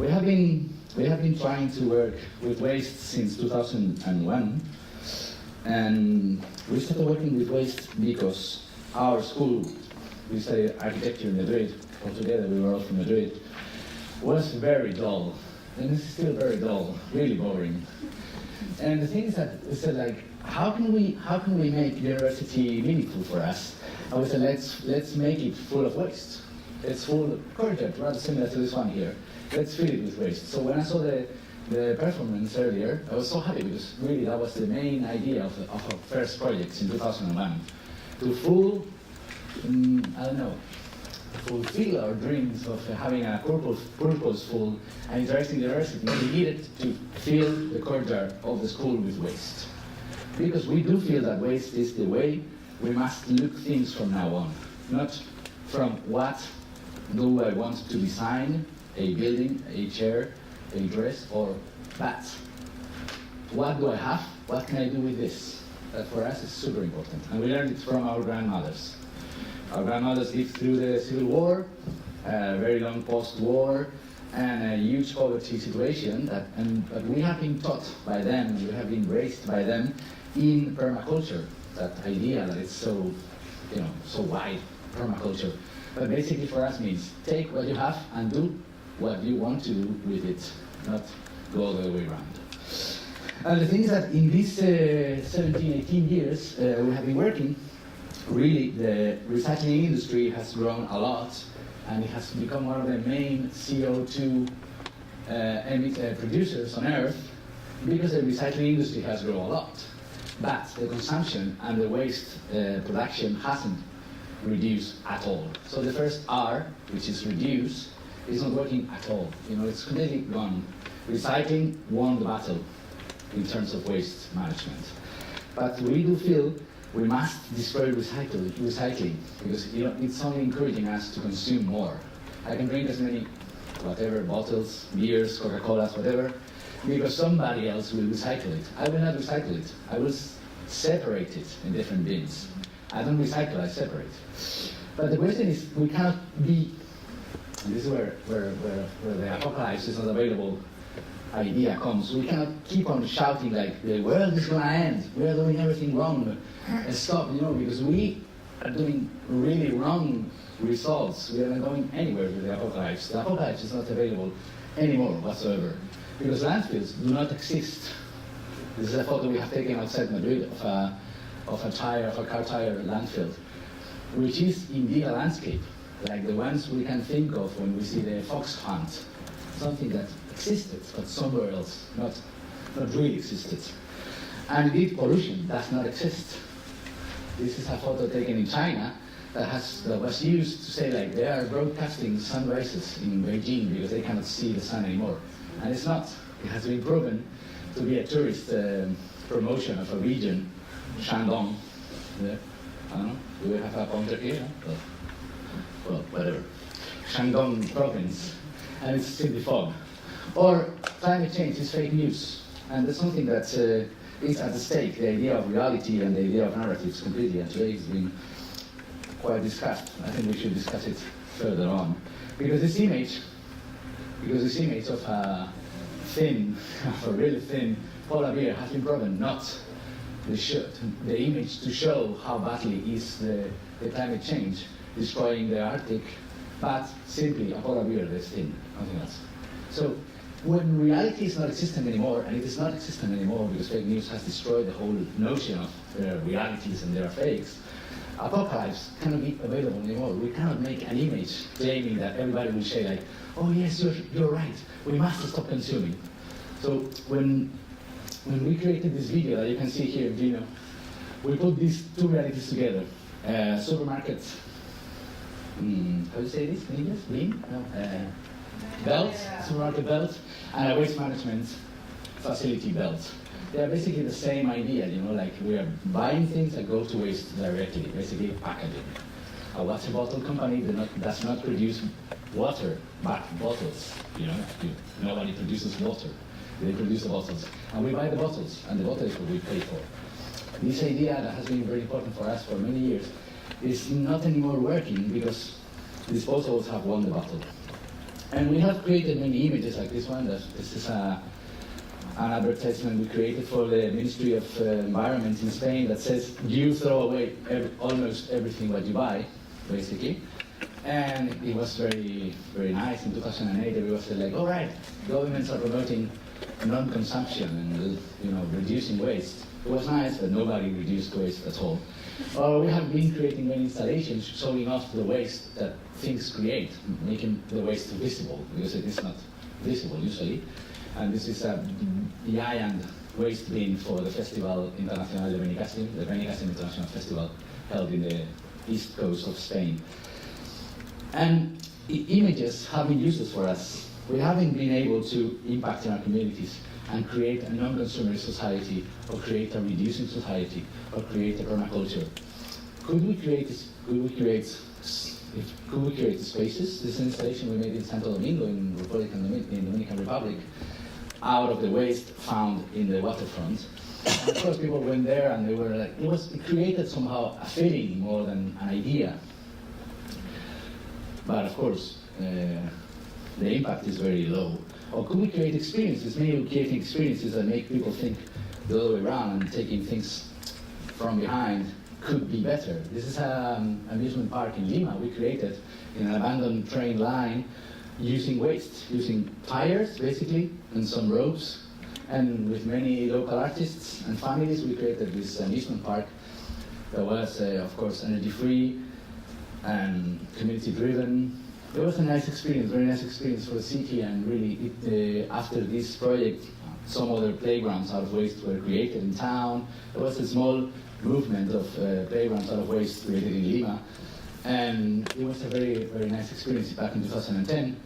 We have been trying to work with waste since 2001, and we started working with waste because our school, we studied architecture in Madrid, altogether we were all from Madrid, was very dull, and it's still very dull, really boring. And the thing is that we said, like, how can we make university meaningful for us? And we said, let's make it full of waste. It's full of corridor, rather similar to this one here. Let's fill it with waste. So when I saw the performance earlier, I was so happy because really that was the main idea of our first project in 2001. To fulfill our dreams of having a purposeful and interesting university, we needed to fill the corridor of the school with waste. Because we do feel that waste is the way we must look things from now on. Not from what do I want to design, a building, a chair, a dress, or that. What do I have? What can I do with this? That for us is super important. And we learned it from our grandmothers. Our grandmothers lived through the Civil War, a very long post-war, and a huge poverty situation. But we have been taught by them, we have been raised by them in permaculture. That idea that it's so wide, permaculture. But basically for us means take what you have and do what you want to do with it, not go the other way around. And the thing is that in these 17, 18 years we have been working, really the recycling industry has grown a lot, and it has become one of the main CO2 producers on Earth, because the recycling industry has grown a lot. But the consumption and the waste production hasn't reduced at all. So the first R, which is reduce, is not working at all. It's completely gone. Recycling won the battle in terms of waste management. But we do feel we must destroy recycling because it's only encouraging us to consume more. I can drink as many, whatever, bottles, beers, Coca-Colas, whatever, because somebody else will recycle it. I will not recycle it. I will separate it in different bins. I don't recycle, I separate. But the question is, we cannot be, and this is where the apocalypse is not available idea comes. We cannot keep on shouting like the world is going to end, we are doing everything wrong, and stop, because we are doing really wrong results. We are not going anywhere with the apocalypse. The apocalypse is not available anymore whatsoever, because landfills do not exist. This is a photo we have taken outside Madrid of a car tire landfill, which is indeed a landscape, like the ones we can think of when we see the fox hunt, something that existed, but somewhere else, not really existed. And indeed, pollution does not exist. This is a photo taken in China that was used to say, like, they are broadcasting sunrises in Beijing because they cannot see the sun anymore. And it's not. It has been proven to be a tourist promotion of a region, Shandong. Yeah. I don't know. Do we have a pointer here? Well, whatever. Shandong province. And it's still the fog. Or climate change is fake news. And that's something that is at stake, the idea of reality and the idea of narratives completely. And today it's been quite discussed. I think we should discuss it further on. Because this image of a really thin polar bear has been proven not the image to show how badly is the climate change destroying the Arctic, but simply a polar bear that's thin, nothing else. So when reality is not existent anymore, and it is not existent anymore because fake news has destroyed the whole notion of there are realities and there are fakes, apocalypse cannot be available anymore. We cannot make an image claiming that everybody will say like, oh yes, you're right, we must stop consuming. So when we created this video that you can see here, we put these two realities together. Supermarket, how do you say this in English? Bin? No. Belt, supermarket belt, and a waste management facility belt. They are basically the same idea, like we are buying things that go to waste directly, basically packaging. A water bottle company does not produce water-backed bottles, nobody produces water. They produce the bottles, and we buy the bottles, and the bottle is what we pay for. This idea that has been very important for us for many years is not anymore working because disposables have won the battle. And we have created many images like this one. This is an advertisement we created for the Ministry of Environment in Spain that says, you throw away almost everything what you buy, basically. And it was very, very nice. In 2008, we was like, all right, governments are promoting non-consumption and reducing waste. It was nice, but nobody reduced waste at all. We have been creating many installations showing off the waste that things create, making the waste visible, because it is not visible usually. And this is a giant waste bin for the Festival Internacional de Benicàssim, the Benicàssim International Festival held in the east coast of Spain. And images have been useless for us. We haven't been able to impact in our communities and create a non-consumer society, or create a reducing society, or create a permaculture. Could we create spaces? This is an installation we made in Santo Domingo in Dominican Republic, out of the waste found in the waterfront. And of course, people went there and they were like, it created somehow a feeling more than an idea. But of course, the impact is very low. Or could we create experiences, maybe creating experiences that make people think the other way around, and taking things from behind could be better. This is an amusement park in Lima we created in an abandoned train line using waste, using tires basically, and some ropes. And with many local artists and families, we created this amusement park that was, of course, energy-free and community-driven. It was a nice experience, very nice experience for the city, and really, after this project, some other playgrounds out of waste were created in town. There was a small movement of playgrounds out of waste created in Lima, and it was a very, very nice experience back in 2010.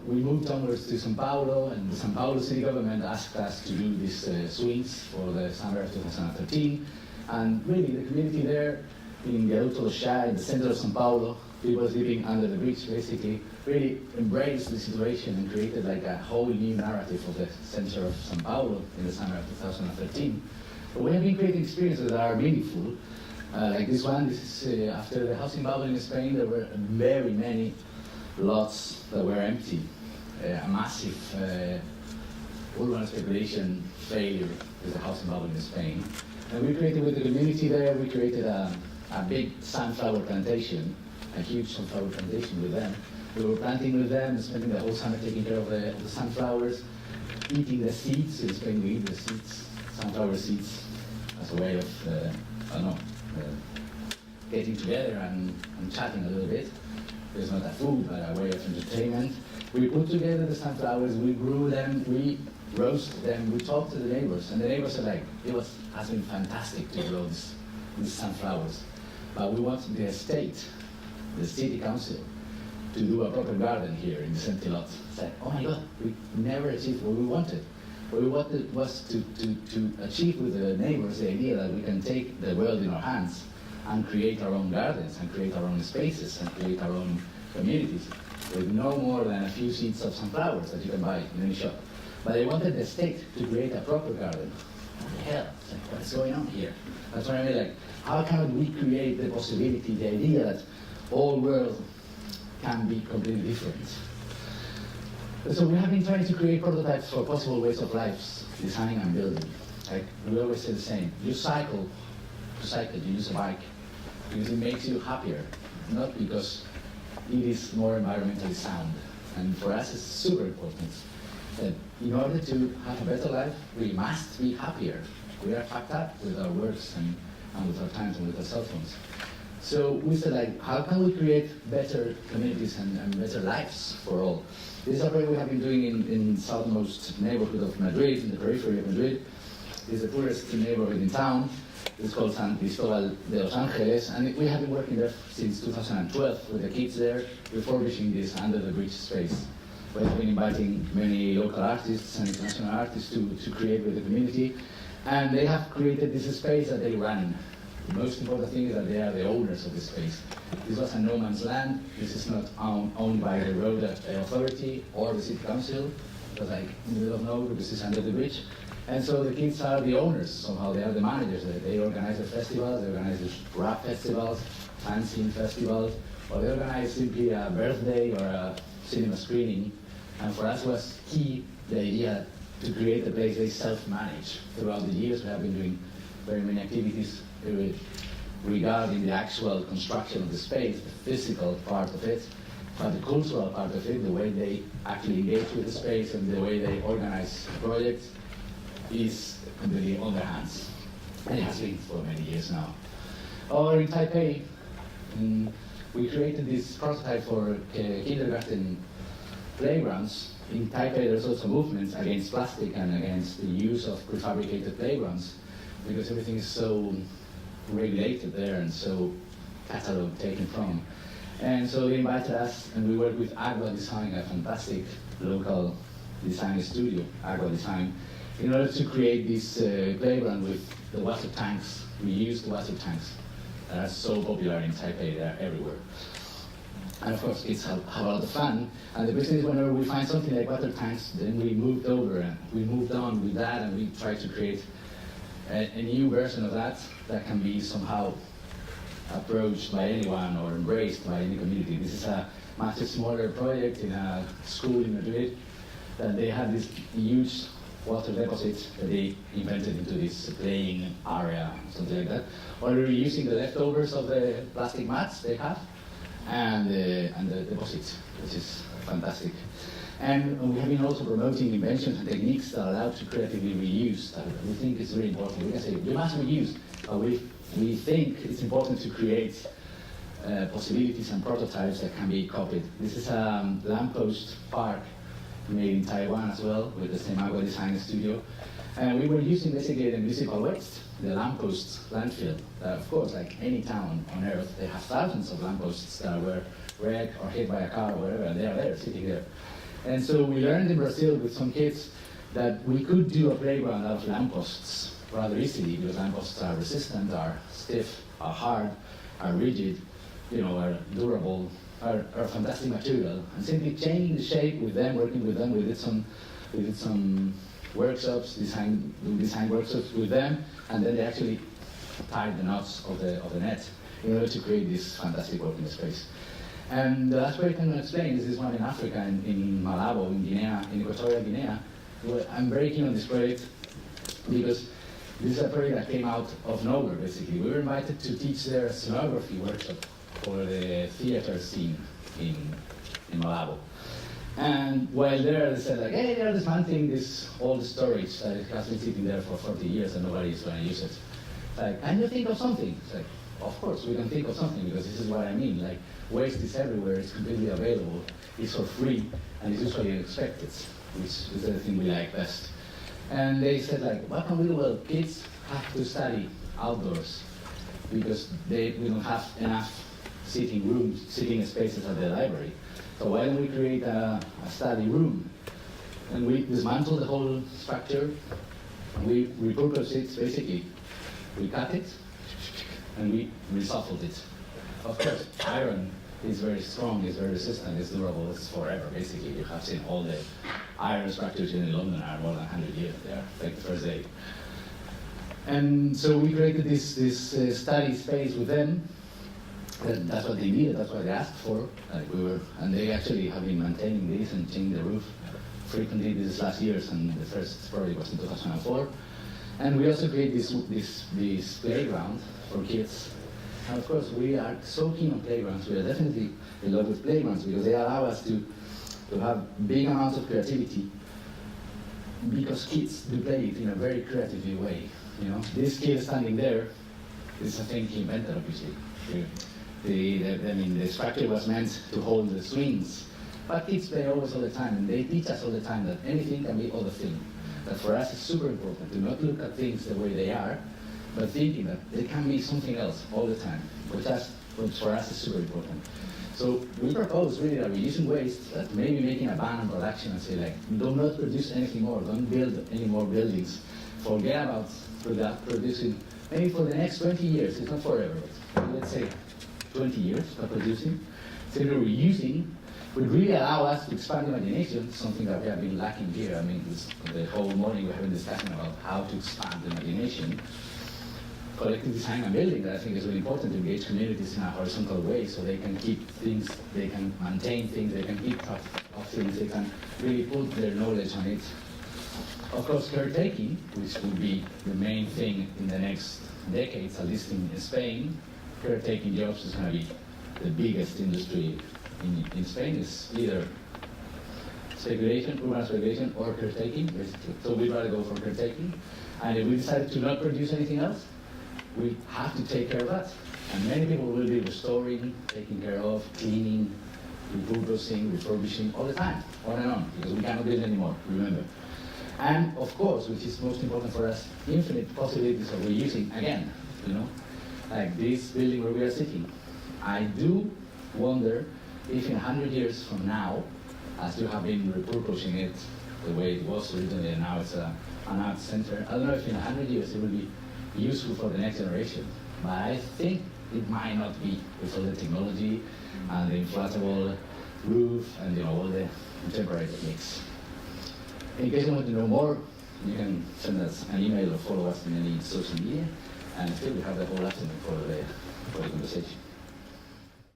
We moved onwards to São Paulo, and the São Paulo city government asked us to do these swings for the summer of 2013, and really the community there in the Alberto, in the center of São Paulo, people living under the bridge basically really embraced the situation and created like a whole new narrative of the center of São Paulo in the summer of 2013. But we have been creating experiences that are meaningful. Like this one, this is after the housing bubble in Spain, there were very many lots that were empty. A massive urban speculation failure with the housing bubble in Spain. And we created with the community there, we created a big sunflower plantation, a huge sunflower plantation with them. We were planting with them, spending the whole summer taking care of the sunflowers, eating the seeds. In Spain we eat the seeds, sunflower seeds, as a way of, getting together and chatting a little bit. It's not a food, but a way of entertainment. We put together the sunflowers, we grew them, we roasted them, we talked to the neighbors, and the neighbors are like, has been fantastic to grow these sunflowers. But we want the estate, the city council, to do a proper garden here in this empty lot. It's like, oh my God, we never achieved what we wanted. What we wanted was to achieve with the neighbors the idea that we can take the world in our hands and create our own gardens, and create our own spaces, and create our own communities with no more than a few seeds of sunflowers that you can buy in any shop. But they wanted the state to create a proper garden. What the hell? It's like, what is going on here? That's what I mean, like, how can we create the possibility, the idea that all world can be completely different? So we have been trying to create prototypes for possible ways of lives, designing and building. Like, we always say the same. You cycle, you use a bike, because it makes you happier, not because it is more environmentally sound. And for us, it's super important that in order to have a better life, we must be happier. We are fucked up with our works and with our times and with our cell phones. So we said, like, how can we create better communities and better lives for all? This is a project we have been doing in southmost neighborhood of Madrid, in the periphery of Madrid. It's the poorest neighborhood in town. It's called San Cristóbal de Los Ángeles, and we have been working there since 2012 with the kids there, refurbishing this under the bridge space. We have been inviting many local artists and international artists to create with the community, and they have created this space that they run. The most important thing is that they are the owners of this space. This was a no man's land. This is not owned by the road authority or the city council. It was like in the middle of nowhere because it's under the bridge. And so the kids are the owners somehow. They are the managers. They organize the festivals. They organize the rap festivals, fanzine festivals, or they organize simply a birthday or a cinema screening, and for us was key the idea to create a place they self-manage. Throughout the years, we have been doing very many activities regarding the actual construction of the space, the physical part of it, but the cultural part of it, the way they actually engage with the space and the way they organize projects is completely on their hands. And it has been for many years now. Or in Taipei, we created this prototype for kindergarten playgrounds. In Taipei, there's also movements against plastic and against the use of prefabricated playgrounds because everything is so regulated there and so catalog taken from. And so they invited us, and we worked with Agua Design, a fantastic local design studio, Agua Design, in order to create this playground with the water tanks, reused water tanks that are so popular in Taipei, they're everywhere. And of course, kids have a lot of fun. And the business, whenever we find something like water tanks, then we moved over and we moved on with that, and we tried to create a new version of that that can be somehow approached by anyone or embraced by any community. This is a much smaller project in a school in Madrid, that they had this huge water deposit that they invented into this playing area, something like that. Or reusing the leftovers of the plastic mats they have, and the deposit, which is fantastic. And we have been also promoting inventions and techniques that allow to creatively reuse. That we think is very important. We can say we must reuse, but we think it's important to create possibilities and prototypes that can be copied. This is a lamppost park made in Taiwan as well, with the same Agua Design studio. And we were using basically the municipal waste, the lamppost landfill. Of course, like any town on earth, they have thousands of lampposts that were wrecked or hit by a car or whatever, and they are there, sitting there. And so we learned in Brazil with some kids that we could do a playground out of lampposts rather easily, because lampposts are resistant, are stiff, are hard, are rigid, are durable, are fantastic material. And simply changing the shape with them, working with them, we did some workshops, design workshops with them, and then they actually tied the knots of the net in order to create this fantastic working space. And the last project I'm going to explain is this one in Africa, in Malabo, in Guinea, in Equatorial Guinea. I'm very keen on this project because this is a project that came out of nowhere, basically. We were invited to teach their scenography workshop for the theater scene in Malabo. And while there, they said, like, hey, they're dismantling this old storage that has been sitting there for 40 years and nobody is going to use it. Like, can you think of something? It's like, of course, we can think of something, because this is what I mean. Like, waste is everywhere, it's completely available, it's for free, and it's usually expected, which is the thing we like best. And they said, like, what can we do? Well, kids have to study outdoors because we don't have enough sitting spaces at the library. So why don't we create a study room? And we dismantle the whole structure, we repurpose it, basically. We cut it, and we resuffled it. Of course, iron is very strong, it's very resistant, it's durable, it's forever, basically. You have seen all the iron structures in London are more than 100 years. They are like the first day. And so we created this study space with them. And that's what they needed, that's what they asked for. And they actually have been maintaining this and changing the roof frequently these last years, and the first project was in 2004. And we also created this playground for kids. And of course, we are so keen on playgrounds. We are definitely in love with playgrounds because they allow us to have big amounts of creativity, because kids do play it in a very creative way. This kid standing there is a thing he invented, obviously. The structure was meant to hold the swings, but kids play always all the time, and they teach us all the time that anything can be other thing. That for us it's super important to not look at things the way they are, but thinking that there can be something else all the time, which for us is super important. So we propose really that reducing waste, that maybe making a ban on production and say, like, do not produce anything more, don't build any more buildings, forget about producing, maybe for the next 20 years, it's not forever, but let's say 20 years of producing. So reusing would really allow us to expand imagination, something that we have been lacking here. I mean, the whole morning we have been discussing about how to expand imagination. collective design and building that I think is really important to engage communities in a horizontal way so they can keep things, they can maintain things, they can keep track of things, they can really put their knowledge on it. Of course, caretaking, which will be the main thing in the next decades, at least in Spain, caretaking jobs is going to be the biggest industry in Spain. Is either speculation, urban speculation, or caretaking, basically. So we'd rather go for caretaking. And if we decide to not produce anything else, we have to take care of that. And many people will be restoring, taking care of, cleaning, repurposing, refurbishing all the time, on and on, because we cannot build anymore, remember. And of course, which is most important for us, infinite possibilities of reusing again, you know, like this building where we are sitting. I do wonder if in 100 years from now, as you have been repurposing it the way it was originally and now it's an art center, I don't know if in 100 years it will be useful for the next generation, but I think it might not be with all the technology and the inflatable roof and all the contemporary techniques. In case you want to know more, you can send us an email or follow us in any social media, and still we have the whole afternoon for the conversation.